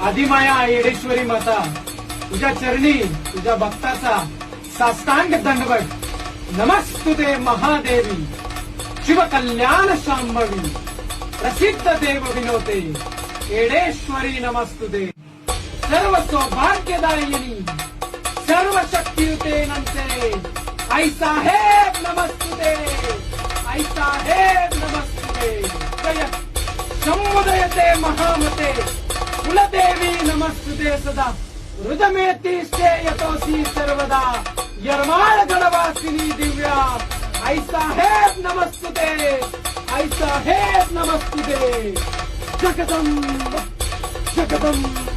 आदिमाया येडेश्वरी माता तुझ्या चरणी तुझ्या भक्ताचा साष्टांग दंडवत नमस्तुते महादेवी शिव कल्याण शांभवी प्रसिद्ध देव विनोते येडेश्वरी नमस्तुते सर्व सौभाग्यदायिनी सर्व शक्तियुते नंते आई साहेब नमस्तुते आई साहेब नमस्तुते जय शंभुदयते महामते कुलदेवी नमस्तुते सदा हृदमेतिष्ठे यतोसी सर्वदा यरमाळ गणवासिनी दिव्या आई साहेब नमस्तुते आई साहेब नमस्तुते जगदंब जगदंब